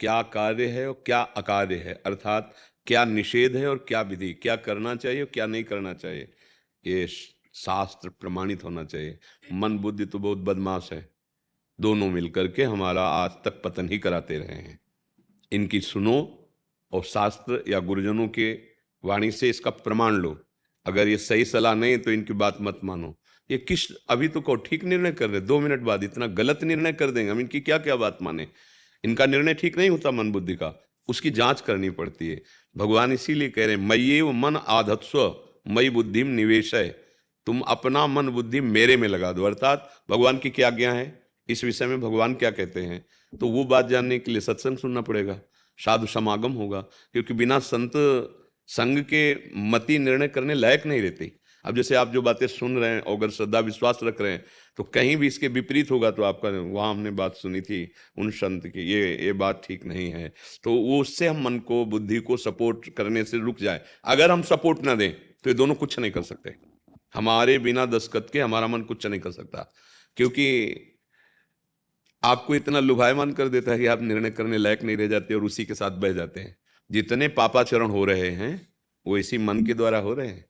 क्या कार्य है और क्या अकार्य है, अर्थात क्या निषेध है और क्या विधि, क्या करना चाहिए और क्या नहीं करना चाहिए, ये शास्त्र प्रमाणित होना चाहिए। मन बुद्धि तो बहुत बदमाश है, दोनों मिलकर के हमारा आज तक पतन ही कराते रहे हैं। इनकी सुनो और शास्त्र या गुरुजनों के वाणी से इसका प्रमाण लो। अगर ये सही सलाह नहीं तो इनकी बात मत मानो। ये किस अभी तो को ठीक निर्णय कर रहे, 2 मिनट बाद इतना गलत निर्णय कर देंगे, हम इनकी क्या क्या बात माने। इनका निर्णय ठीक नहीं होता मन बुद्धि का, उसकी जांच करनी पड़ती है। भगवान इसीलिए कह रहे हैं मय्येव मन आधत्स्व मयि बुद्धिम निवेशय, तुम अपना मन बुद्धि मेरे में लगा दो। अर्थात भगवान की क्या आज्ञा है, इस विषय में भगवान क्या कहते हैं, तो वो बात जानने के लिए सत्संग सुनना पड़ेगा, साधु समागम होगा, क्योंकि बिना संत संग के मति निर्णय करने लायक नहीं रहती। अब जैसे आप जो बातें सुन रहे हैं और अगर श्रद्धा विश्वास रख रहे हैं तो कहीं भी इसके विपरीत होगा तो आपका, वहाँ हमने बात सुनी थी उन संत की, ये बात ठीक नहीं है, तो वो उससे हम मन को बुद्धि को सपोर्ट करने से रुक जाए। अगर हम सपोर्ट ना दें तो ये दोनों कुछ नहीं कर सकते। हमारे बिना दस्तखत के हमारा मन कुछ नहीं कर सकता, क्योंकि आपको इतना लुभायमान कर देता है कि आप निर्णय करने लायक नहीं रह जाते और उसी के साथ बह जाते हैं। जितने पापाचरण हो रहे हैं वो इसी मन के द्वारा हो रहे हैं।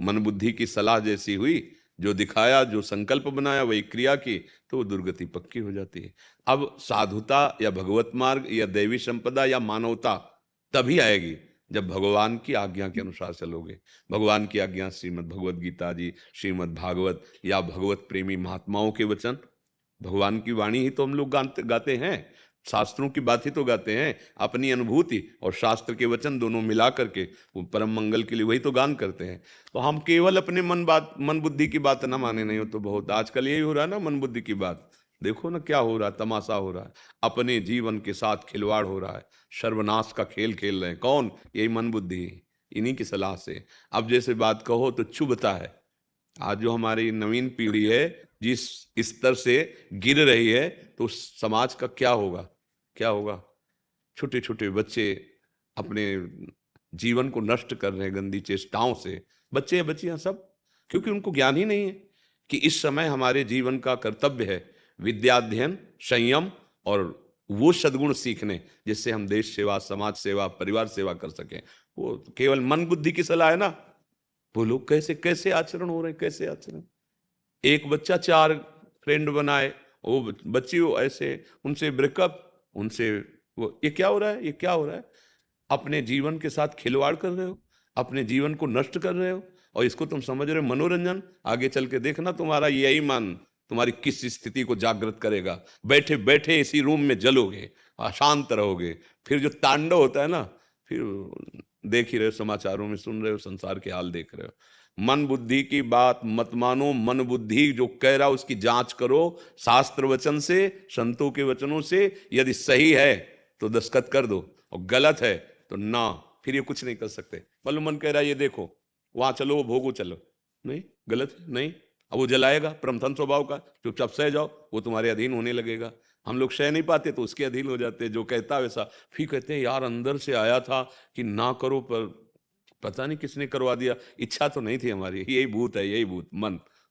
मन बुद्धि की सलाह जैसी हुई, जो दिखाया, जो संकल्प बनाया, वही क्रिया की, तो वो दुर्गति पक्की हो जाती है। अब साधुता या भगवत मार्ग या दैवी संपदा या मानवता तभी आएगी जब भगवान की आज्ञा के अनुसार चलोगे। भगवान की आज्ञा श्रीमद् भगवत गीता जी, श्रीमद् भागवत या भगवत प्रेमी महात्माओं के वचन, भगवान की वाणी ही तो हम लोग गाते हैं, शास्त्रों की बात ही तो गाते हैं। अपनी अनुभूति और शास्त्र के वचन दोनों मिला करके वो परम मंगल के लिए वही तो गान करते हैं। तो हम केवल अपने मन बुद्धि की बात ना माने, नहीं हो तो बहुत आजकल यही हो रहा है ना, मन बुद्धि की बात देखो ना क्या हो रहा है, तमाशा हो रहा है, अपने जीवन के साथ खिलवाड़ हो रहा है, सर्वनाश का खेल खेल रहे हैं। कौन? यही मन बुद्धि, इन्हीं की सलाह से। अब जैसे बात कहो तो चुभता है। आज जो हमारी नवीन पीढ़ी है जिस स्तर से गिर रही है, तो समाज का क्या होगा, क्या होगा। छोटे छोटे बच्चे अपने जीवन को नष्ट कर रहे हैं गंदी चेष्टाओं से, बच्चे बच्चियां सब, क्योंकि उनको ज्ञान ही नहीं है कि इस समय हमारे जीवन का कर्तव्य है विद्याध्ययन, संयम और वो सद्गुण सीखने जिससे हम देश सेवा, समाज सेवा, परिवार सेवा कर सकें। वो केवल मन बुद्धि की सलाह है ना। वो लोग कैसे कैसे आचरण हो रहे हैं, कैसे आचरण। एक बच्चा 4 फ्रेंड बनाए, वो बच्ची हो ऐसे, उनसे ब्रेकअप, उनसे वो, ये क्या हो रहा है, ये क्या हो रहा है। अपने जीवन के साथ खिलवाड़ कर रहे हो, अपने जीवन को नष्ट कर रहे हो, और इसको तुम समझ रहे हो मनोरंजन। आगे चल के देखना तुम्हारा यही मन तुम्हारी किस स्थिति को जागृत करेगा। बैठे बैठे इसी रूम में जलोगे, अशांत रहोगे, फिर जो तांडव होता है ना, फिर देख ही रहे हो, समाचारों में सुन रहे हो, संसार के हाल देख रहे हो। मन बुद्धि की बात मत मानो, मन बुद्धि जो कह रहा उसकी जांच करो शास्त्र वचन से, संतों के वचनों से। यदि सही है तो दस्तखत कर दो और गलत है तो ना, फिर ये कुछ नहीं कर सकते। मतलब मन कह रहा है ये देखो, वहां चलो, वो भोगो, चलो, नहीं गलत नहीं। अब वो जलाएगा, प्रमथन स्वभाव का, चुपचाप सह जाओ, वो तुम्हारे अधीन होने लगेगा। हम लोग सह नहीं पाते तो उसके अधीन हो जाते हैं, जो कहता है वैसा। फिर कहते हैं यार अंदर से आया था कि ना करो, पर पता नहीं किसने करवा दिया, इच्छा तो नहीं थी हमारी। यही भूत है, यही भूत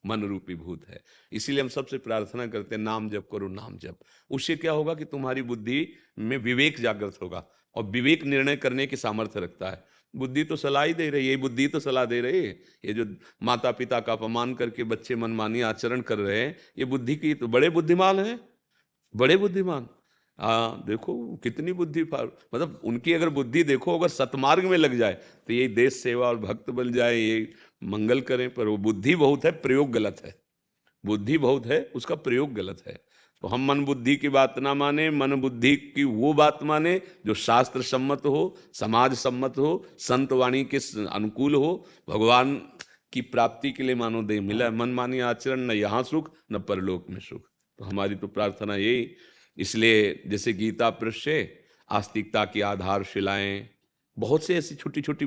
मन रूपी भूत है। इसीलिए हम सबसे प्रार्थना करते हैं नाम जप करो, नाम जप। उससे क्या होगा कि तुम्हारी बुद्धि में विवेक जागृत होगा, और विवेक निर्णय करने की सामर्थ्य रखता है। बुद्धि तो सलाह ही दे रही है, यही बुद्धि तो सलाह दे रही है। ये जो माता पिता का अपमान करके बच्चे मनमानी आचरण कर रहे हैं, ये बुद्धि की तो बड़े बुद्धिमान हैं, बड़े बुद्धिमान। देखो कितनी बुद्धि, मतलब उनकी अगर बुद्धि देखो, अगर सतमार्ग में लग जाए तो यही देश सेवा और भक्त बन जाए, ये मंगल करें। पर वो बुद्धि बहुत है, प्रयोग गलत है। बुद्धि बहुत है, उसका प्रयोग गलत है। तो हम मन बुद्धि की बात ना माने, मन बुद्धि की वो बात माने जो शास्त्र सम्मत हो, समाज सम्मत हो, संत वाणी के अनुकूल हो, भगवान की प्राप्ति के लिए मानो दे मिला। मन मानी आचरण, न यहाँ सुख न परलोक में सुख। तो हमारी तो प्रार्थना यही। इसलिए जैसे गीता पृष्ठ से आस्तिकता की आधारशिलाएं, बहुत से ऐसी छोटी छोटी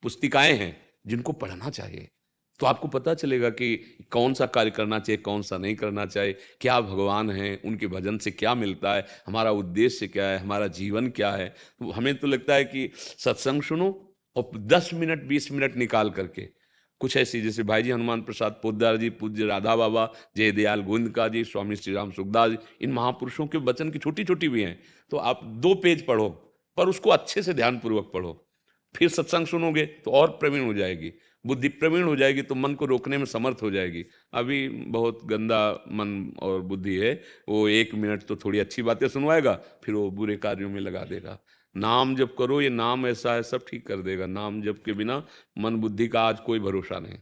पुस्तिकाएं हैं जिनको पढ़ना चाहिए। तो आपको पता चलेगा कि कौन सा कार्य करना चाहिए, कौन सा नहीं करना चाहिए, क्या भगवान हैं, उनके भजन से क्या मिलता है, हमारा उद्देश्य क्या है, हमारा जीवन क्या है। तो हमें तो लगता है कि सत्संग सुनो और 10 मिनट 20 मिनट निकाल करके कुछ ऐसी, जैसे भाई जी हनुमान प्रसाद पोद्दार जी, पूज्य राधा बाबा, जय दयाल गोविंद जी, स्वामी श्री राम सुखदास जी, इन महापुरुषों के वचन की छोटी छोटी भी हैं, तो आप 2 पेज पढ़ो, पर उसको अच्छे से ध्यानपूर्वक पढ़ो। फिर सत्संग सुनोगे तो और प्रवीण हो जाएगी, बुद्धि प्रवीण हो जाएगी, तो मन को रोकने में समर्थ हो जाएगी। अभी बहुत गंदा मन और बुद्धि है, वो 1 मिनट तो थोड़ी अच्छी बातें सुनवाएगा, फिर वो बुरे कार्यों में लगा देगा। नाम जप करो, ये नाम ऐसा है, सब ठीक कर देगा। नाम जप के बिना मन बुद्धि का आज कोई भरोसा नहीं,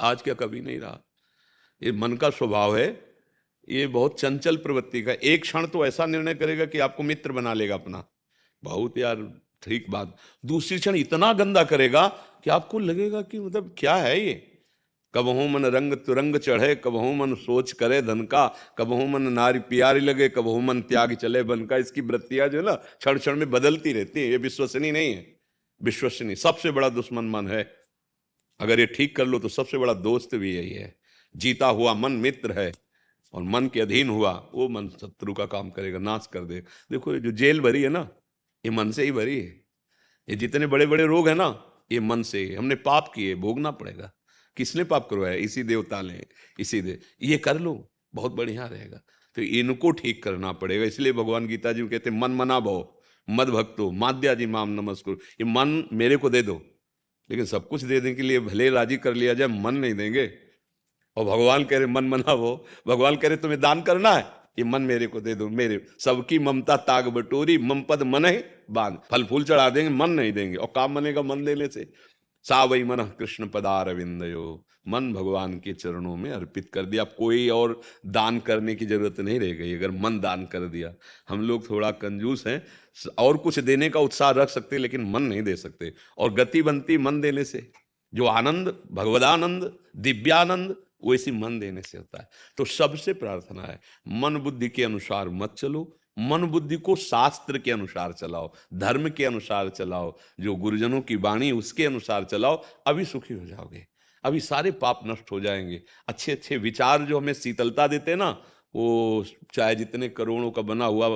आज क्या कभी नहीं रहा। ये मन का स्वभाव है, ये बहुत चंचल प्रवृत्ति का। एक क्षण तो ऐसा निर्णय करेगा कि आपको मित्र बना लेगा अपना, बहुत यार ठीक बात। दूसरी क्षण इतना गंदा करेगा कि आपको लगेगा कि मतलब क्या है ये। कबहू मन रंग तुरंग चढ़े, कबहू मन सोच करे धन का, कबहू मन नारी प्यारी लगे, कबहू मन त्याग चले बन का। इसकी वृत्तियां जो है ना क्षण क्षण में बदलती रहती है, ये विश्वसनीय नहीं है। विश्वसनीय सबसे बड़ा दुश्मन मन है। अगर ये ठीक कर लो तो सबसे बड़ा दोस्त भी यही है। जीता हुआ मन मित्र है, और मन के अधीन हुआ वो मन शत्रु का काम करेगा, नाश कर देगा। देखो ये जो जेल भरी है ना, ये मन से ही भरी है। ये जितने बड़े बड़े रोग है ना, ये मन से ही। हमने पाप किए, भोगना पड़ेगा। किसने पाप करवाया? इसी देवता ने, इसी दे। ये कर लो, बहुत बढ़िया रहेगा। तो इनको ठीक करना पड़ेगा। इसलिए भगवान गीता जी कहते मन मना भव मद भक्तो माद्या जी माम नमस्कुरु। ये मन मेरे को दे दो, लेकिन सब कुछ देने के लिए भले राजी कर लिया जाए, मन नहीं देंगे। और भगवान कह रहे मन मना वो, भगवान कह रहे तुम्हें दान करना है, ये मन मेरे को दे दो। मेरे सबकी ममता ताग बटोरी, मम पद मन है बांध। फल फूल चढ़ा देंगे, मन नहीं देंगे। और काम बनेगा मन देने से। सा वही मन कृष्ण पदारविंदयो, मन भगवान के चरणों में अर्पित कर दिया। कोई और दान करने की जरूरत नहीं रह गई अगर मन दान कर दिया। हम लोग थोड़ा कंजूस हैं, और कुछ देने का उत्साह रख सकते, लेकिन मन नहीं दे सकते। और गति बनती मन देने से। जो आनंद, भगवदानंद, दिव्यानंद, वो इसी मन देने से होता है। तो सबसे प्रार्थना है, मन बुद्धि के अनुसार मत चलो, मन बुद्धि को शास्त्र के अनुसार चलाओ, धर्म के अनुसार चलाओ, जो गुरुजनों की वाणी उसके अनुसार चलाओ। अभी सुखी हो जाओगे, अभी सारे पाप नष्ट हो जाएंगे। अच्छे अच्छे विचार जो हमें शीतलता देते हैं ना, वो चाहे जितने करोड़ों का बना हुआ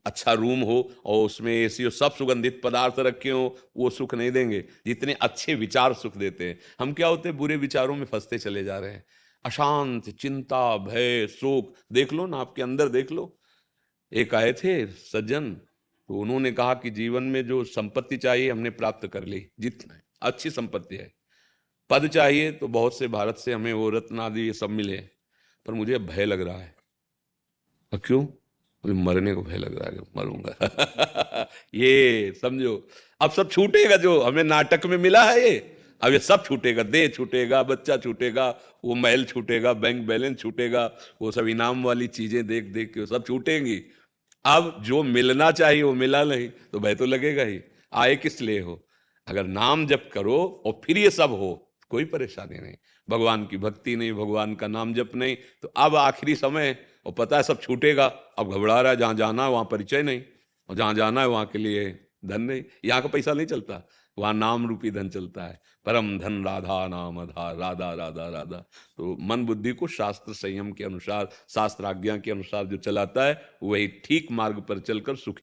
अच्छा रूम हो और उसमें एसी हो, सब सुगंधित पदार्थ रखे हो, वो सुख नहीं देंगे जितने अच्छे विचार सुख देते हैं। हम क्या होते हैं, बुरे विचारों में फंसते चले जा रहे हैं। अशांत, चिंता, भय, शोक देख लो ना, आपके अंदर देख लो। एक आए थे सज्जन, तो उन्होंने कहा कि जीवन में जो संपत्ति चाहिए हमने प्राप्त कर ली, जितना अच्छी संपत्ति है। पद चाहिए तो बहुत से भारत से हमें वो रत्न आदि ये सब मिले, पर मुझे भय लग रहा है। और क्यों? मुझे मरने को भय लग रहा है, मरूंगा। ये समझो, अब सब छूटेगा जो हमें नाटक में मिला है ये। अब ये सब छूटेगा, देह छूटेगा, बच्चा छूटेगा, वो महल छूटेगा, बैंक बैलेंस छूटेगा, वो सब इनाम वाली चीजें देख देख के सब छूटेंगी। अब जो मिलना चाहिए वो मिला नहीं, तो भय तो लगेगा ही। आए किस लिए हो? अगर नाम जप करो और फिर ये सब हो, कोई परेशानी नहीं। भगवान की भक्ति नहीं, भगवान का नाम जप नहीं, तो अब आखिरी समय और पता है सब छूटेगा। अब घबरा रहा है, जहां जाना है वहां परिचय नहीं, और जहां जाना है वहां के लिए धन नहीं। यहाँ का पैसा नहीं चलता, वहां नाम रूपी धन चलता है। परम धन राधा नाम आधार, राधा राधा राधा। तो मन बुद्धि को शास्त्र संयम के अनुसार, शास्त्र आज्ञा के अनुसार जो चलाता है, वही ठीक मार्ग पर चलकर सुखी